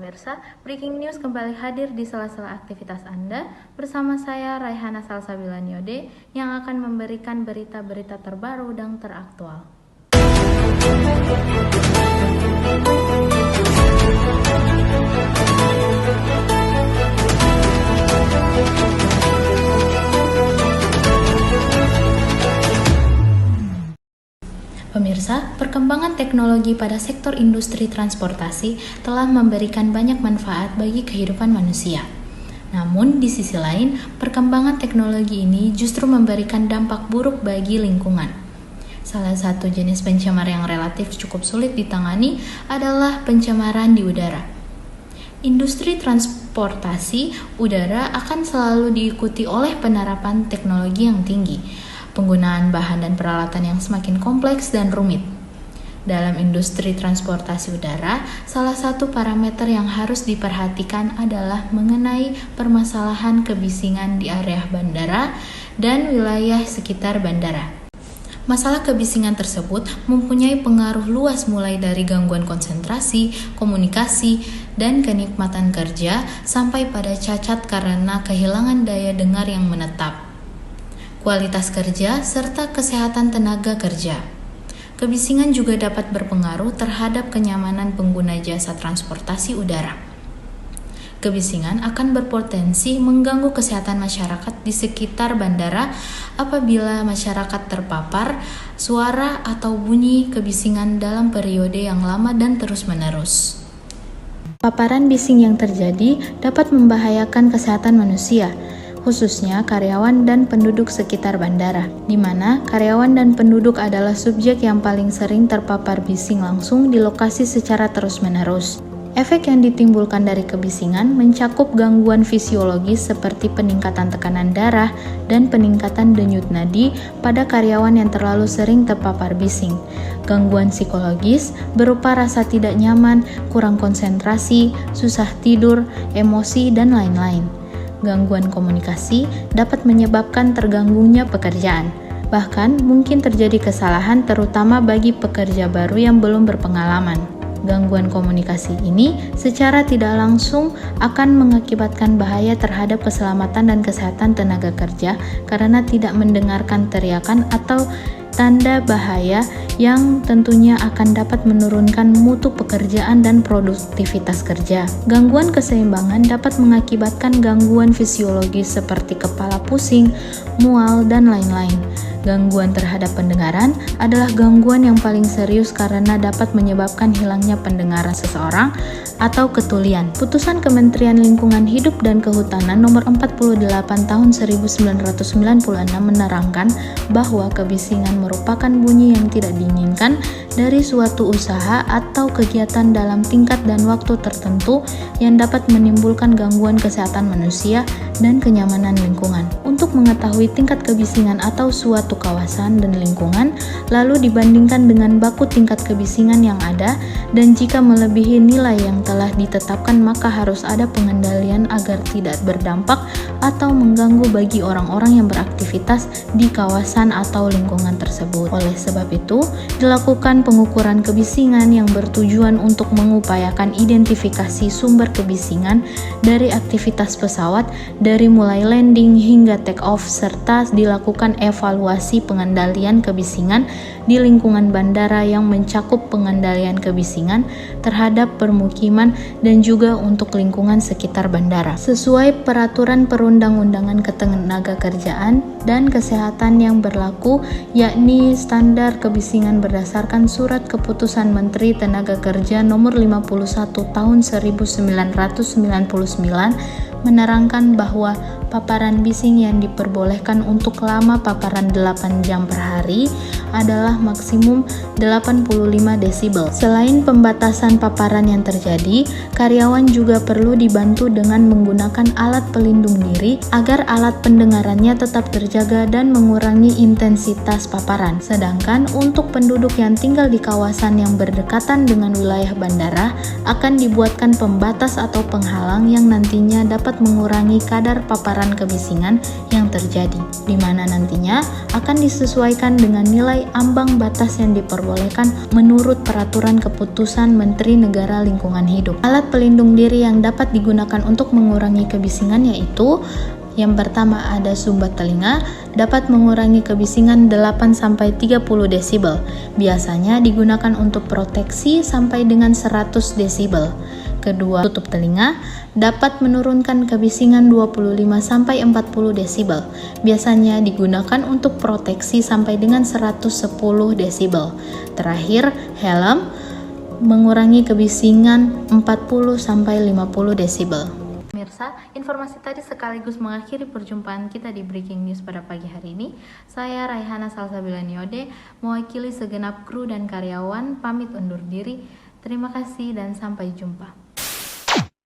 pemirsa, Breaking News kembali hadir di sela-sela aktivitas Anda bersama saya Raihana Salsabila Niode yang akan memberikan berita-berita terbaru dan teraktual. Pemirsa, perkembangan teknologi pada sektor industri transportasi telah memberikan banyak manfaat bagi kehidupan manusia. Namun, di sisi lain, perkembangan teknologi ini justru memberikan dampak buruk bagi lingkungan. Salah satu jenis pencemar yang relatif cukup sulit ditangani adalah pencemaran di udara. Industri transportasi udara akan selalu diikuti oleh penerapan teknologi yang tinggi, penggunaan bahan dan peralatan yang semakin kompleks dan rumit. Dalam industri transportasi udara, salah satu parameter yang harus diperhatikan adalah mengenai permasalahan kebisingan di area bandara dan wilayah sekitar bandara. Masalah kebisingan tersebut mempunyai pengaruh luas mulai dari gangguan konsentrasi, komunikasi, dan kenikmatan kerja sampai pada cacat karena kehilangan daya dengar yang menetap, kualitas kerja, serta kesehatan tenaga kerja. Kebisingan juga dapat berpengaruh terhadap kenyamanan pengguna jasa transportasi udara. Kebisingan akan berpotensi mengganggu kesehatan masyarakat di sekitar bandara apabila masyarakat terpapar suara atau bunyi kebisingan dalam periode yang lama dan terus-menerus. Paparan bising yang terjadi dapat membahayakan kesehatan manusia, khususnya karyawan dan penduduk sekitar bandara, di mana karyawan dan penduduk adalah subjek yang paling sering terpapar bising langsung di lokasi secara terus-menerus. Efek yang ditimbulkan dari kebisingan mencakup gangguan fisiologis seperti peningkatan tekanan darah dan peningkatan denyut nadi pada karyawan yang terlalu sering terpapar bising. Gangguan psikologis berupa rasa tidak nyaman, kurang konsentrasi, susah tidur, emosi, dan lain-lain. Gangguan komunikasi dapat menyebabkan terganggunya pekerjaan. Bahkan mungkin terjadi kesalahan terutama bagi pekerja baru yang belum berpengalaman. Gangguan komunikasi ini secara tidak langsung akan mengakibatkan bahaya terhadap keselamatan dan kesehatan tenaga kerja karena tidak mendengarkan teriakan atau tanda bahaya yang tentunya akan dapat menurunkan mutu pekerjaan dan produktivitas kerja. Gangguan keseimbangan dapat mengakibatkan gangguan fisiologis seperti kepala pusing, mual, dan lain-lain. Gangguan terhadap pendengaran adalah gangguan yang paling serius karena dapat menyebabkan hilangnya pendengaran seseorang atau ketulian. Putusan Kementerian Lingkungan Hidup dan Kehutanan Nomor 48 Tahun 1996 menerangkan bahwa kebisingan merupakan bunyi yang tidak diinginkan dari suatu usaha atau kegiatan dalam tingkat dan waktu tertentu yang dapat menimbulkan gangguan kesehatan manusia dan kenyamanan lingkungan. Untuk mengetahui tingkat kebisingan atau suatu kawasan dan lingkungan, lalu dibandingkan dengan baku tingkat kebisingan yang ada, dan jika melebihi nilai yang telah ditetapkan maka harus ada pengendalian agar tidak berdampak atau mengganggu bagi orang-orang yang beraktivitas di kawasan atau lingkungan tersebut. Oleh sebab itu, dilakukan pengukuran kebisingan yang bertujuan untuk mengupayakan identifikasi sumber kebisingan dari aktivitas pesawat dari mulai landing hingga take off, serta dilakukan evaluasi pengendalian kebisingan di lingkungan bandara yang mencakup pengendalian kebisingan terhadap permukiman dan juga untuk lingkungan sekitar bandara sesuai peraturan perundang-undangan ketenagakerjaan dan kesehatan yang berlaku, yakni standar kebisingan berdasarkan Surat Keputusan Menteri Tenaga Kerja Nomor 51 Tahun 1999 menerangkan bahwa paparan bising yang diperbolehkan untuk lama paparan 8 jam per hari adalah maksimum 85 desibel. Selain pembatasan paparan yang terjadi, karyawan juga perlu dibantu dengan menggunakan alat pelindung diri agar alat pendengarannya tetap terjaga dan mengurangi intensitas paparan. Sedangkan untuk penduduk yang tinggal di kawasan yang berdekatan dengan wilayah bandara akan dibuatkan pembatas atau penghalang yang nantinya dapat mengurangi kadar paparan kebisingan yang terjadi, di mana nantinya akan disesuaikan dengan nilai sampai ambang batas yang diperbolehkan menurut peraturan keputusan Menteri Negara Lingkungan Hidup. Alat pelindung diri yang dapat digunakan untuk mengurangi kebisingan yaitu yang pertama ada sumbat telinga, dapat mengurangi kebisingan 8-30 desibel. Biasanya digunakan untuk proteksi sampai dengan 100 desibel. Kedua, tutup telinga, dapat menurunkan kebisingan 25-40 desibel. Biasanya digunakan untuk proteksi sampai dengan 110 desibel. Terakhir, helm, mengurangi kebisingan 40-50 desibel. Pemirsa, informasi tadi sekaligus mengakhiri perjumpaan kita di Breaking News pada pagi hari ini. Saya Raihana Salsabila Niode, mewakili segenap kru dan karyawan, pamit undur diri. Terima kasih dan sampai jumpa.